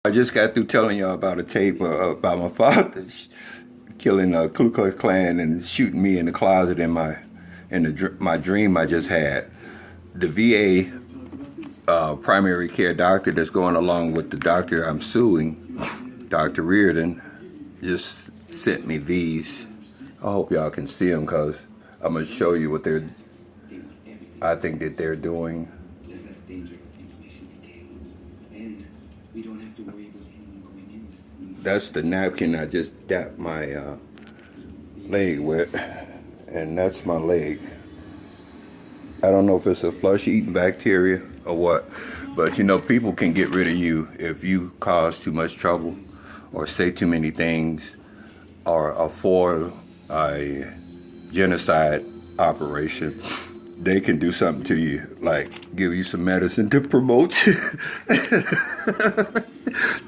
I just got through telling y'all about a tape about my father killing a Ku Klux Klan and shooting me in the closet my dream I just had. The VA primary care doctor that's going along with the doctor I'm suing, Dr. Reardon, just sent me these. I hope y'all can see them because I'm gonna show you what I think that they're doing. That's the napkin I just dapped my leg with, and that's my leg. I don't know if it's a flesh-eating bacteria or what, but people can get rid of you if you cause too much trouble or say too many things or for a genocide operation. They can do something to you, like give you some medicine to promote you,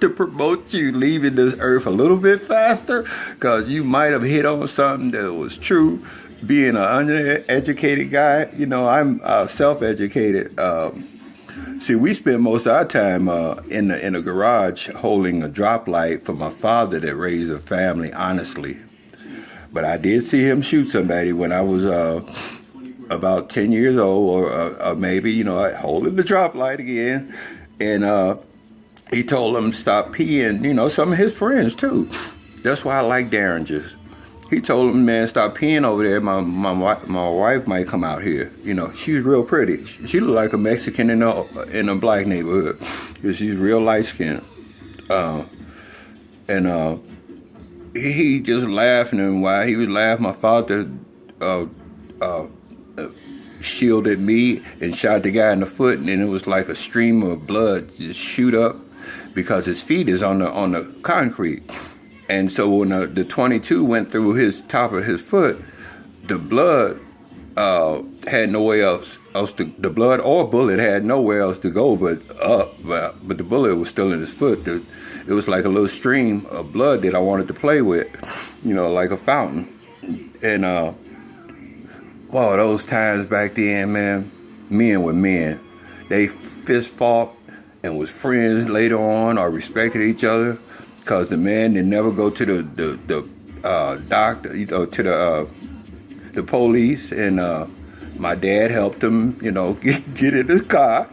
to promote you leaving this earth a little bit faster, because you might have hit on something that was true. Being an uneducated guy, I'm self-educated. See, we spend most of our time in a garage holding a drop light for my father that raised a family honestly. But I did see him shoot somebody when I was about 10 years old, or maybe, holding the drop light again. And he told them to stop peeing, some of his friends too. That's why I like Derringers. He told him, man, stop peeing over there. My wife might come out here. She was real pretty. She looked like a Mexican in a black neighborhood. She's real light skinned. And he just laughing, and while he was laughing, my father shielded me and shot the guy in the foot, and it was like a stream of blood just shoot up because his feet is on the concrete. And so when the 22 went through his top of his foot, the blood had nowhere else to, the blood or bullet had nowhere else to go but up. But the bullet was still in his foot. It was like a little stream of blood that I wanted to play with, like a fountain. And wow, those times back then, man, men were men. They fist fought and was friends later on or respected each other. Because the man didn't never go to the doctor, to the police, and my dad helped him, get in his car,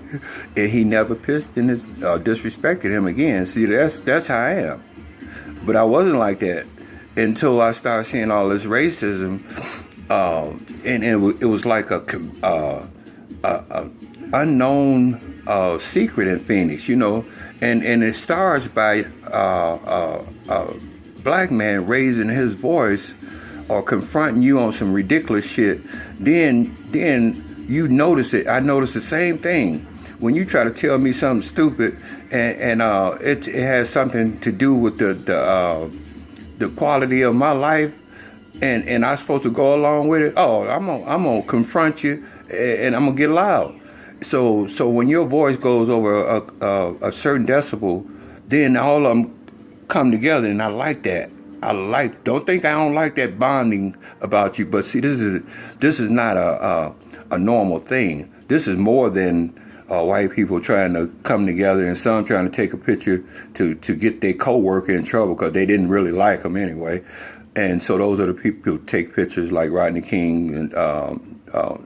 and he never pissed in his disrespected him again. See, that's how I am. But I wasn't like that until I started seeing all this racism, and it was like a unknown secret in Phoenix, And it starts by a black man raising his voice or confronting you on some ridiculous shit. Then you notice it. I notice the same thing when you try to tell me something stupid, and it has something to do with the quality of my life, and I'm supposed to go along with it. Oh, I'm gonna confront you, and I'm gonna get loud. So when your voice goes over a certain decibel, then all of them come together, and I like that. Don't think I don't like that bonding about you, but see, this is not a normal thing. This is more than white people trying to come together and some trying to take a picture to get their coworker in trouble because they didn't really like them anyway. And so those are the people who take pictures like Rodney King and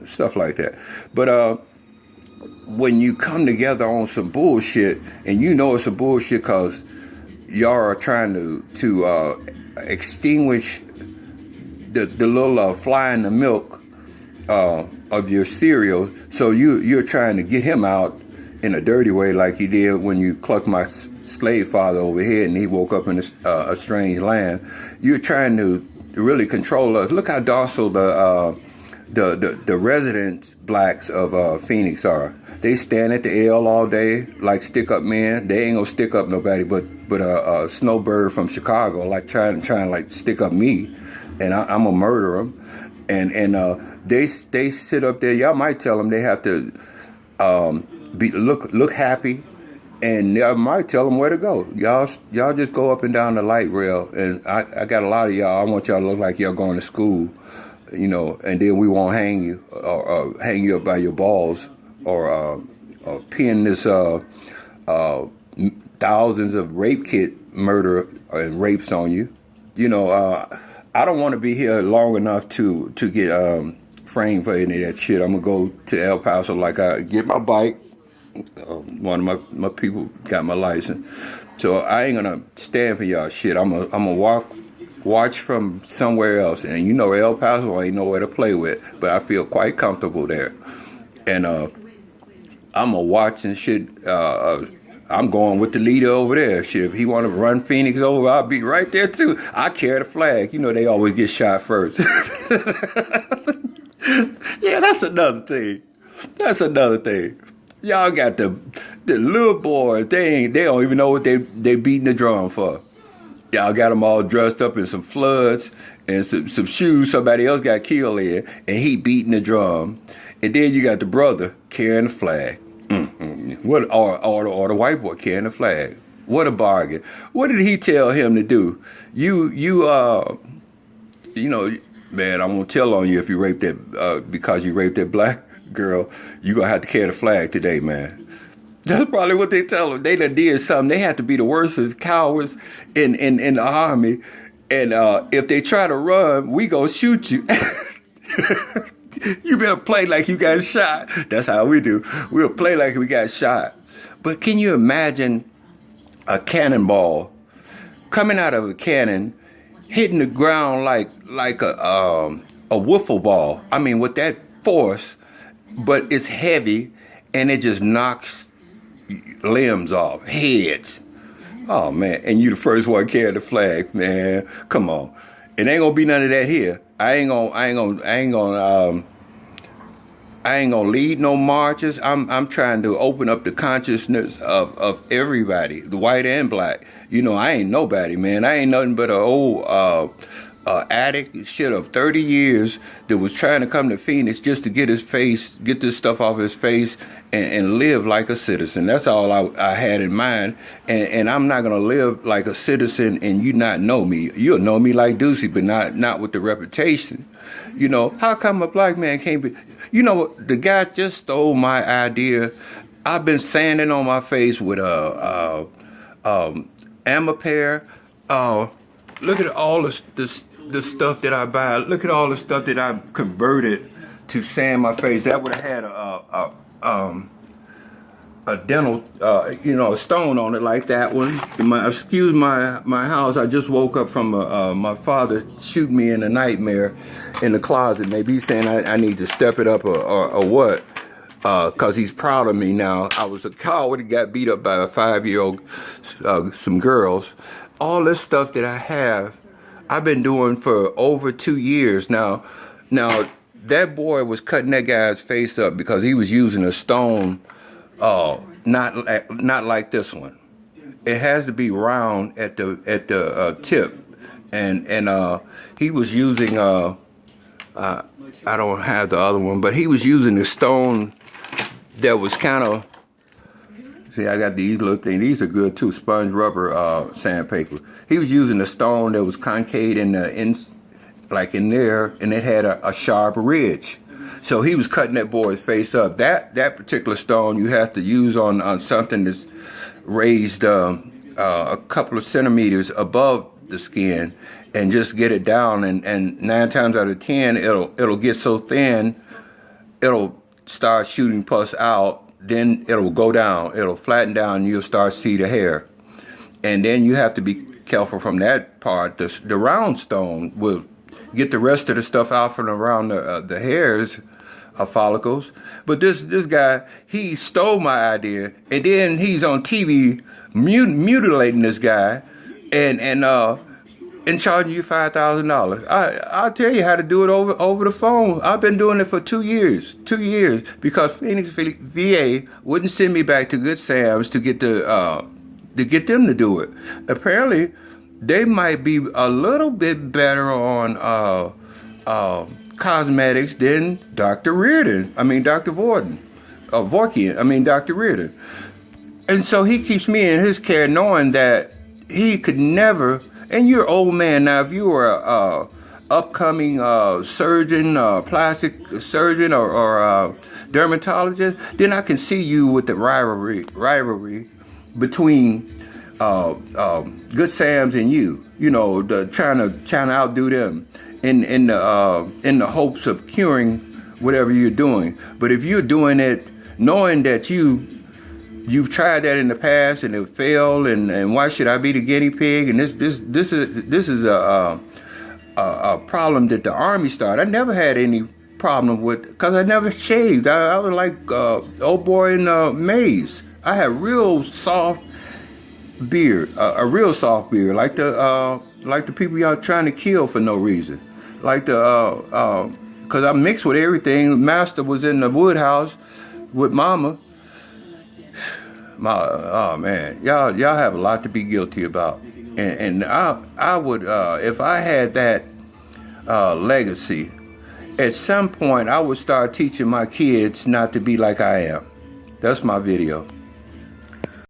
stuff like that. But when you come together on some bullshit, and it's some bullshit because y'all are trying to extinguish the little fly in the milk of your cereal, so you're trying to get him out in a dirty way, like you did when you clucked my slave father over here, and he woke up in a strange land. You're trying to really control us. Look how docile the resident blacks of Phoenix are. They stand at the L all day like stick-up men. They ain't gonna stick up nobody but a snowbird from Chicago, like trying like stick up me, and I'm gonna murder them. And they sit up there. Y'all might tell them they have to look happy, and y'all might tell them where to go. Y'all just go up and down the light rail, and I got a lot of y'all. I want y'all to look like y'all going to school, and then we won't hang you or hang you up by your balls or pin this thousands of rape kit murder and rapes on you. You know, I don't want to be here long enough to get framed for any of that shit. I'm gonna go to El Paso like I get my bike. One of my people got my license, so I ain't gonna stand for y'all shit. I'm gonna watch from somewhere else, and you know El Paso ain't nowhere to play with, but I feel quite comfortable there, and I'm gonna watch and shit. I'm going with the leader over there. Shit, if he want to run Phoenix over, I'll be right there too. I carry the flag. You know they always get shot first. Yeah, that's another thing. That's another thing. Y'all got the little boys. They don't even know what they beating the drum for. Y'all got them all dressed up in some floods and some shoes somebody else got killed in, and he beating the drum. And then you got the brother carrying the flag. What or the white boy carrying the flag. What a bargain. What did he tell him to do? You know, man, I'm gonna tell on you if you raped that because you raped that black girl, you gonna have to carry the flag today, man. That's probably what they tell them. They done did something. They have to be the worst cowards in the army. And if they try to run, we gonna shoot you. You better play like you got shot. That's how we do. We'll play like we got shot. But can you imagine a cannonball coming out of a cannon, hitting the ground like a wiffle ball? I mean, with that force, but it's heavy and it just knocks limbs off, heads. Oh man, and you the first one carrying the flag, man. Come on. It ain't gonna be none of that here. I ain't gonna lead no marches. I'm trying to open up the consciousness of everybody, the white and black. You know, I ain't nobody, man. I ain't nothing but an old addict shit of 30 years that was trying to come to Phoenix just to get this stuff off his face and live like a citizen. That's all I had in mind. And I'm not gonna live like a citizen and you not know me. You'll know me like Deucey, but not with the reputation. You know, how come a black man can't be? You know, the guy just stole my idea. I've been sanding on my face with Ampere. Look at all the stuff that I buy. Look at all the stuff that I've converted to sand my face. That would have had a dental, a stone on it like that one. Excuse my house. I just woke up from my father shooting me in a nightmare in the closet. Maybe he's saying I need to step it up or what. Because he's proud of me now. I was a coward and got beat up by a 5-year-old, some girls. All this stuff that I have, I've been doing for over 2 years now. Now, that boy was cutting that guy's face up because he was using a stone, not like this one. It has to be round at the tip, and he was using I don't have the other one, but he was using a stone that was kind of. See, I got these little things. These are good too. Sponge rubber sandpaper. He was using a stone that was concave in there, and it had a sharp ridge. So he was cutting that boy's face up. That particular stone you have to use on something that's raised a couple of centimeters above the skin, and just get it down. And 9 times out of 10, it'll get so thin, it'll start shooting pus out. Then it'll go down, it'll flatten down, and you'll start to see the hair. And then you have to be careful from that part. The round stone will get the rest of the stuff out from around the hairs, follicles. But this guy, he stole my idea, and then he's on TV mutilating this guy, and charging you $5,000. I'll tell you how to do it over the phone. I've been doing it for 2 years. 2 years, because Phoenix VA wouldn't send me back to Good Sam's to get them to do it. Apparently, they might be a little bit better on cosmetics than Dr. Vorkian. Dr. Reardon. And so he keeps me in his care, knowing that he could never. And you're an old man now. If you were a upcoming surgeon, plastic surgeon, or dermatologist, then I can see you with the rivalry between Good Sam's and you know, trying to outdo them in the hopes of curing whatever you're doing. But if you're doing it knowing that you've tried that in the past and it failed, and why should I be the guinea pig? And this is a problem that the Army started. I never had any problem with, because I never shaved. I was like old boy in Maze. I had real soft beard, a real soft beard, like the people y'all trying to kill for no reason, like because I mixed with everything. Master was in the woodhouse with Mama. Oh man, y'all have a lot to be guilty about, and I would if I had that legacy, at some point I would start teaching my kids not to be like I am. That's my video.